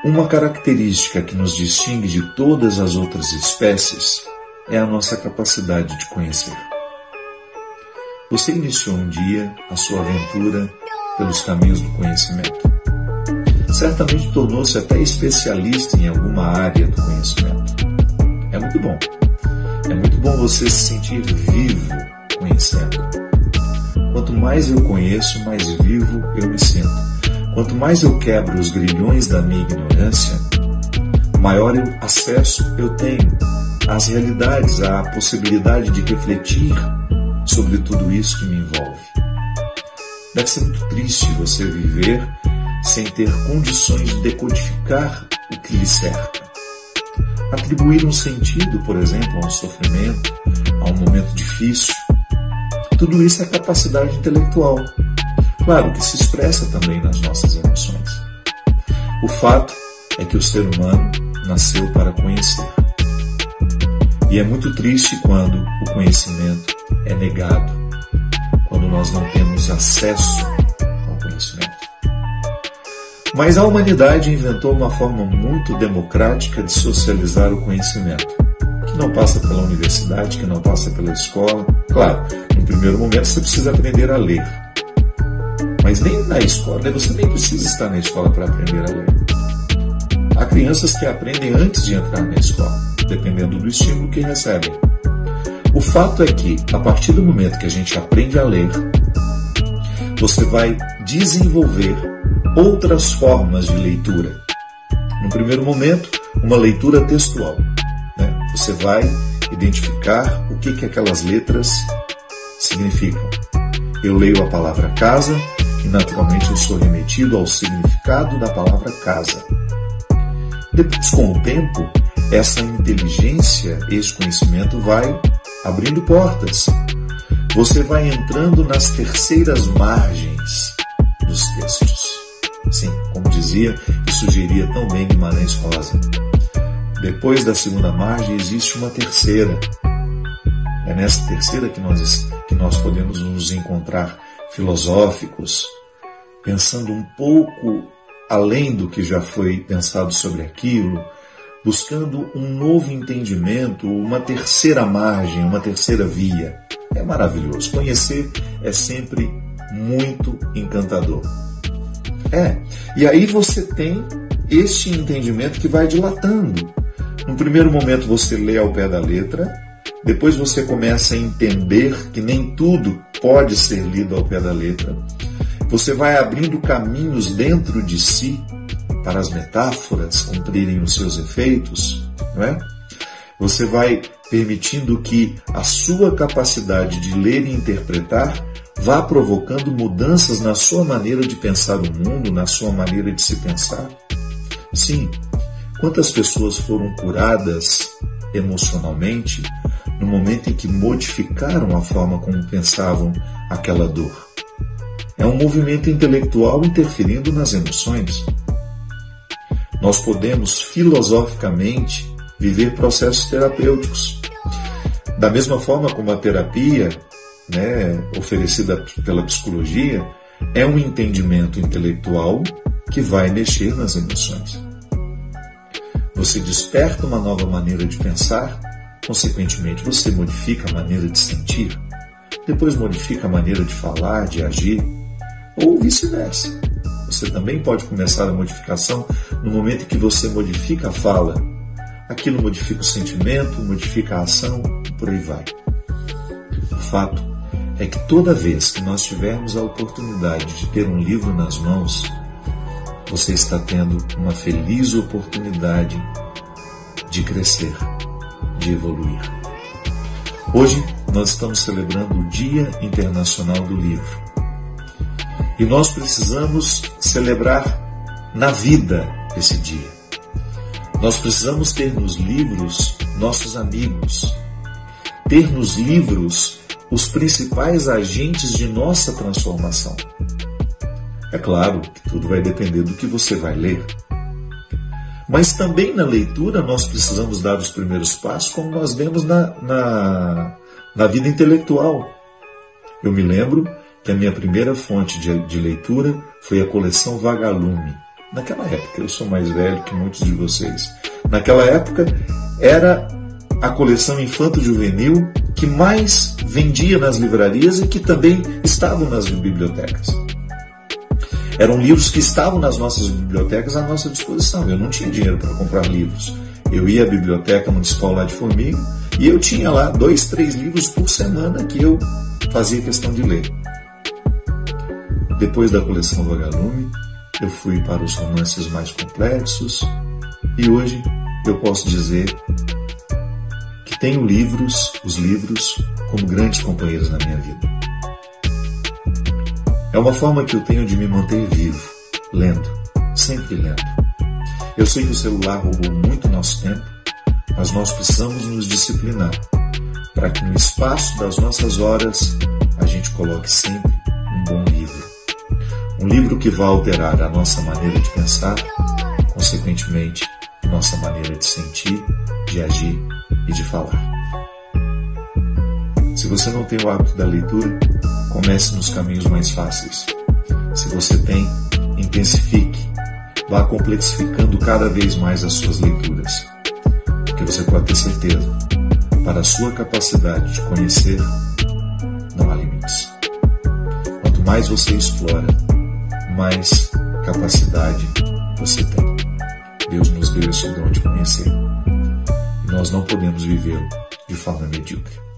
Uma característica que nos distingue de todas as outras espécies é a nossa capacidade de conhecer. Você iniciou um dia a sua aventura pelos caminhos do conhecimento. Certamente tornou-se até especialista em alguma área do conhecimento. É muito bom. É muito bom você se sentir vivo conhecendo. Quanto mais eu conheço, mais vivo eu me sinto. Quanto mais eu quebro os grilhões da minha ignorância, maior acesso eu tenho às realidades, à possibilidade de refletir sobre tudo isso que me envolve. Deve ser muito triste você viver sem ter condições de decodificar o que lhe cerca. Atribuir um sentido, por exemplo, a um sofrimento, a um momento difícil. Tudo isso é capacidade intelectual. Claro que se expressa também nas nossas emoções. O fato é que o ser humano nasceu para conhecer. E é muito triste quando o conhecimento é negado, quando nós não temos acesso ao conhecimento. Mas a humanidade inventou uma forma muito democrática de socializar o conhecimento, que não passa pela universidade, que não passa pela escola. Claro, no primeiro momento você precisa aprender a ler. Mas nem na escola, você nem precisa estar na escola para aprender a ler. Há crianças que aprendem antes de entrar na escola, dependendo do estímulo que recebem. O fato é que, a partir do momento que a gente aprende a ler, você vai desenvolver outras formas de leitura. No primeiro momento, uma leitura textual. Você vai identificar o que aquelas letras significam. Eu leio a palavra casa e, naturalmente, eu sou remetido ao significado da palavra casa. Depois, com o tempo, essa inteligência, esse conhecimento vai abrindo portas. Você vai entrando nas terceiras margens dos textos. Sim, como dizia e sugeria tão bem Guimarães Rosa. Depois da segunda margem existe uma terceira. É nessa terceira que nós podemos nos encontrar filosóficos, pensando um pouco além do que já foi pensado sobre aquilo, buscando um novo entendimento, uma terceira margem, uma terceira via. É maravilhoso. Conhecer é sempre muito encantador. E aí você tem este entendimento que vai dilatando. No primeiro momento você lê ao pé da letra, depois você começa a entender que nem tudo pode ser lido ao pé da letra. Você vai abrindo caminhos dentro de si para as metáforas cumprirem os seus efeitos, não é? Você vai permitindo que a sua capacidade de ler e interpretar vá provocando mudanças na sua maneira de pensar o mundo, na sua maneira de se pensar. Sim, quantas pessoas foram curadas emocionalmente no momento em que modificaram a forma como pensavam aquela dor? É um movimento intelectual interferindo nas emoções. Nós podemos, filosoficamente, viver processos terapêuticos. Da mesma forma como a terapia, oferecida pela psicologia, é um entendimento intelectual que vai mexer nas emoções. Você desperta uma nova maneira de pensar, consequentemente você modifica a maneira de sentir, depois modifica a maneira de falar, de agir, ou vice-versa. Você também pode começar a modificação no momento em que você modifica a fala. Aquilo modifica o sentimento, modifica a ação, e por aí vai. O fato é que toda vez que nós tivermos a oportunidade de ter um livro nas mãos, você está tendo uma feliz oportunidade de crescer, de evoluir. Hoje nós estamos celebrando o Dia Internacional do Livro. E nós precisamos celebrar na vida esse dia. Nós precisamos ter nos livros nossos amigos, ter nos livros os principais agentes de nossa transformação. É claro que tudo vai depender do que você vai ler. Mas também na leitura nós precisamos dar os primeiros passos, como nós vemos na vida intelectual. Eu me lembro que a minha primeira fonte de leitura foi a coleção Vagalume, naquela época, eu sou mais velho que muitos de vocês, naquela época era a coleção infanto-juvenil que mais vendia nas livrarias e que também estavam nas bibliotecas. Eram livros que estavam nas nossas bibliotecas à nossa disposição. Eu não tinha dinheiro para comprar livros. Eu ia à biblioteca municipal lá de Formiga e eu tinha lá 2, 3 livros por semana que eu fazia questão de ler. Depois da coleção Vagalume, eu fui para os romances mais complexos e hoje eu posso dizer que tenho os livros, como grandes companheiros na minha vida. É uma forma que eu tenho de me manter vivo, lendo, sempre lendo. Eu sei que o celular roubou muito nosso tempo, mas nós precisamos nos disciplinar para que no espaço das nossas horas a gente coloque sempre um bom livro. Um livro que vai alterar a nossa maneira de pensar, consequentemente, nossa maneira de sentir, de agir e de falar. Se você não tem o hábito da leitura, comece nos caminhos mais fáceis. Se você tem, intensifique. Vá complexificando cada vez mais as suas leituras. Porque você pode ter certeza, para a sua capacidade de conhecer, não há limites. Quanto mais você explora, mais capacidade você tem. Deus nos deu esse dom de conhecer. E nós não podemos viver de forma medíocre.